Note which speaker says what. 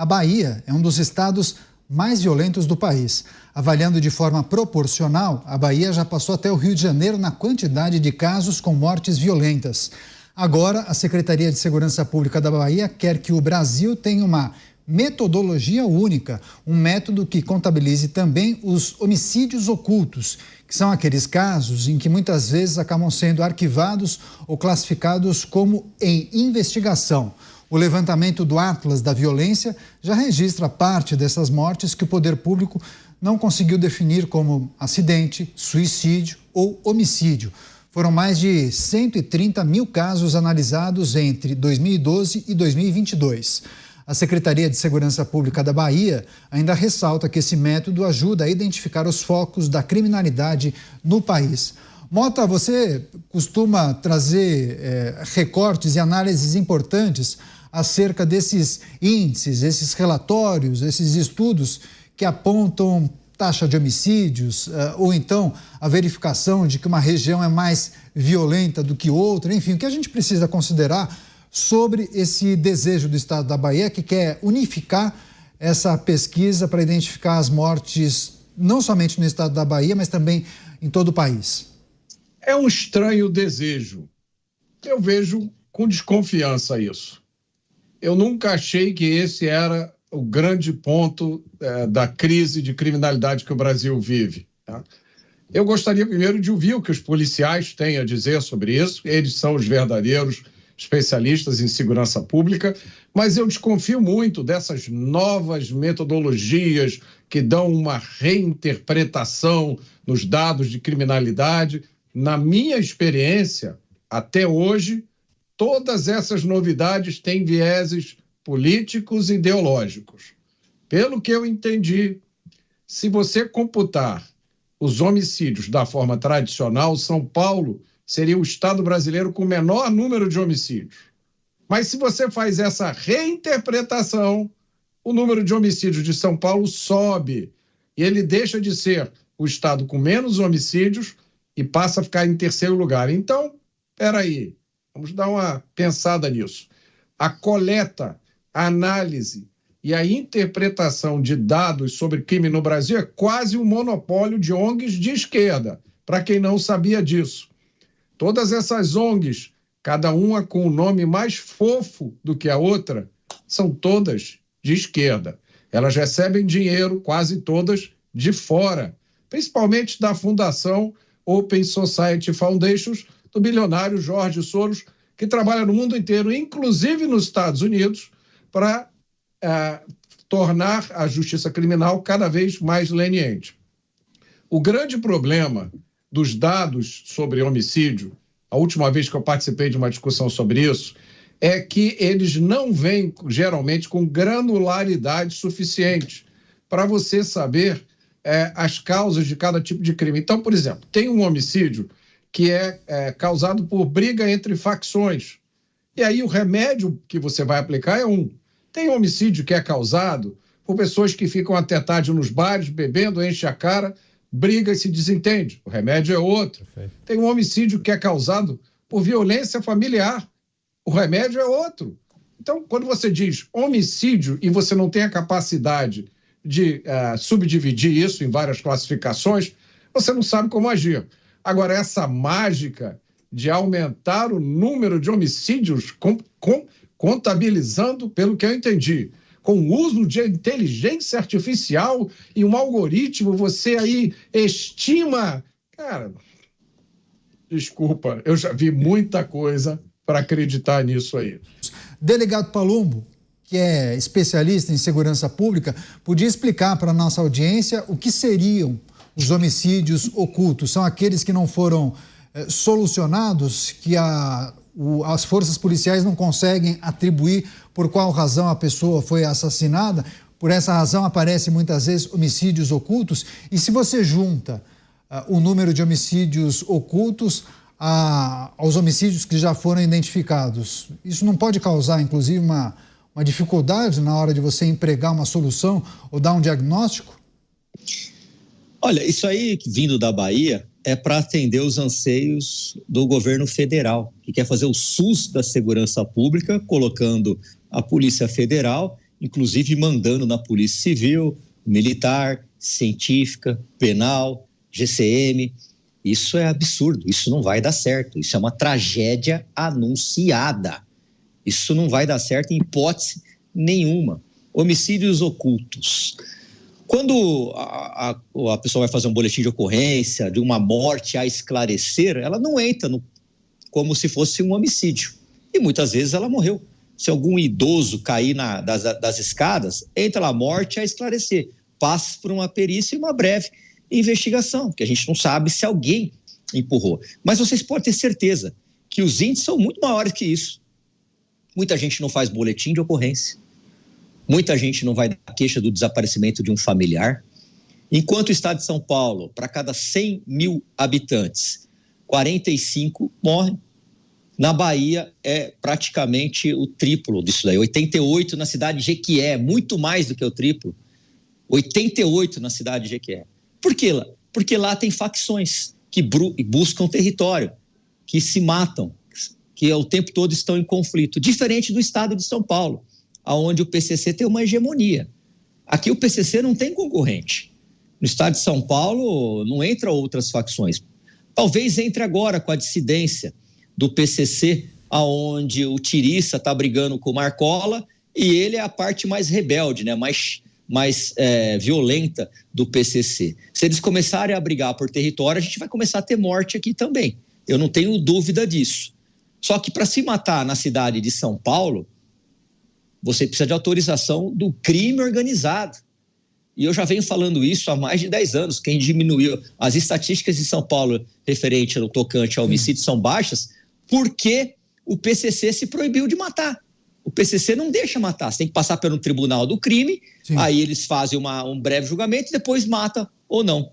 Speaker 1: A Bahia é um dos estados mais violentos do país. Avaliando de forma proporcional, a Bahia já passou até o Rio de Janeiro na quantidade de casos com mortes violentas. Agora, a Secretaria de Segurança Pública da Bahia quer que o Brasil tenha uma metodologia única, um método que contabilize também os homicídios ocultos, que são aqueles casos em que muitas vezes acabam sendo arquivados ou classificados como em investigação. O levantamento do Atlas da Violência já registra parte dessas mortes que o poder público não conseguiu definir como acidente, suicídio ou homicídio. Foram mais de 130 mil casos analisados entre 2012 e 2022. A Secretaria de Segurança Pública da Bahia ainda ressalta que esse método ajuda a identificar os focos da criminalidade no país. Mota, você costuma trazer recortes e análises importantes acerca desses índices, esses relatórios, esses estudos que apontam taxa de homicídios, ou então a verificação de que uma região é mais violenta do que outra, enfim, o que a gente precisa considerar sobre esse desejo do estado da Bahia, que quer unificar essa pesquisa para identificar as mortes, não somente no estado da Bahia, mas também em todo o país?
Speaker 2: É um estranho desejo. Eu vejo com desconfiança isso. Eu nunca achei que esse era o grande ponto da crise de criminalidade que o Brasil vive. Tá? Eu gostaria primeiro de ouvir o que os policiais têm a dizer sobre isso. Eles são os verdadeiros especialistas em segurança pública, mas eu desconfio muito dessas novas metodologias que dão uma reinterpretação nos dados de criminalidade. Na minha experiência, até hoje, todas essas novidades têm vieses políticos e ideológicos. Pelo que eu entendi, se você computar os homicídios da forma tradicional, São Paulo seria o estado brasileiro com o menor número de homicídios. Mas se você faz essa reinterpretação, o número de homicídios de São Paulo sobe e ele deixa de ser o estado com menos homicídios e passa a ficar em terceiro lugar. Então, peraí, vamos dar uma pensada nisso. A coleta, a análise e a interpretação de dados sobre crime no Brasil é quase um monopólio de ONGs de esquerda, para quem não sabia disso. Todas essas ONGs, cada uma com um nome mais fofo do que a outra, são todas de esquerda. Elas recebem dinheiro, quase todas, de fora, principalmente da Fundação Open Society Foundations, do bilionário George Soros, que trabalha no mundo inteiro, inclusive nos Estados Unidos, para tornar a justiça criminal cada vez mais leniente. O grande problema dos dados sobre homicídio, a última vez que eu participei de uma discussão sobre isso, é que eles não vêm, geralmente, com granularidade suficiente para você saber as causas de cada tipo de crime. Então, por exemplo, tem um homicídio que é causado por briga entre facções. E aí o remédio que você vai aplicar é um. Tem um homicídio que é causado por pessoas que ficam até tarde nos bares, bebendo, enche a cara, briga e se desentende. O remédio é outro. Perfeito. Tem um homicídio que é causado por violência familiar. O remédio é outro. Então, quando você diz homicídio e você não tem a capacidade de subdividir isso em várias classificações, você não sabe como agir. Agora, essa mágica de aumentar o número de homicídios contabilizando, pelo que eu entendi, com o uso de inteligência artificial e um algoritmo, você aí estima... Cara, desculpa, eu já vi muita coisa para acreditar nisso aí.
Speaker 1: Delegado Palumbo, que é especialista em segurança pública, podia explicar para a nossa audiência o que seriam os homicídios ocultos? São aqueles que não foram solucionados, que as forças policiais não conseguem atribuir por qual razão a pessoa foi assassinada. Por essa razão aparecem muitas vezes homicídios ocultos. E se você junta o número de homicídios ocultos aos homicídios que já foram identificados, isso não pode causar, inclusive, uma dificuldade na hora de você empregar uma solução ou dar um diagnóstico?
Speaker 3: Olha, isso aí vindo da Bahia é para atender os anseios do governo federal, que quer fazer o SUS da segurança pública, colocando a Polícia Federal inclusive mandando na Polícia Civil, Militar, Científica, Penal, GCM. Isso é absurdo, isso não vai dar certo, isso é uma tragédia anunciada. Isso não vai dar certo em hipótese nenhuma. Homicídios ocultos. Quando a pessoa vai fazer um boletim de ocorrência de uma morte a esclarecer, ela não entra como se fosse um homicídio. E muitas vezes ela morreu. Se algum idoso cair das escadas, entra lá, morte a esclarecer. Passa por uma perícia e uma breve investigação, porque a gente não sabe se alguém empurrou. Mas vocês podem ter certeza que os índices são muito maiores que isso. Muita gente não faz boletim de ocorrência. Muita gente não vai dar queixa do desaparecimento de um familiar. Enquanto o estado de São Paulo, para cada 100 mil habitantes, 45 morrem. Na Bahia é praticamente o triplo disso daí. 88 na cidade de Jequié, muito mais do que o triplo. 88 na cidade de Jequié. Por quê? Porque lá tem facções que buscam território, que se matam, que o tempo todo estão em conflito. Diferente do estado de São Paulo, onde o PCC tem uma hegemonia. Aqui o PCC não tem concorrente. No estado de São Paulo não entra outras facções. Talvez entre agora com a dissidência do PCC, onde o Tiriça está brigando com o Marcola e ele é a parte mais rebelde, né? mais violenta do PCC. Se eles começarem a brigar por território, a gente vai começar a ter morte aqui também. Eu não tenho dúvida disso. Só que para se matar na cidade de São Paulo, você precisa de autorização do crime organizado. E eu já venho falando isso há mais de 10 anos. Quem diminuiu as estatísticas de São Paulo referente ao tocante ao homicídio são baixas porque o PCC se proibiu de matar. O PCC não deixa matar, você tem que passar pelo tribunal do crime, aí eles fazem um breve julgamento e depois mata ou não.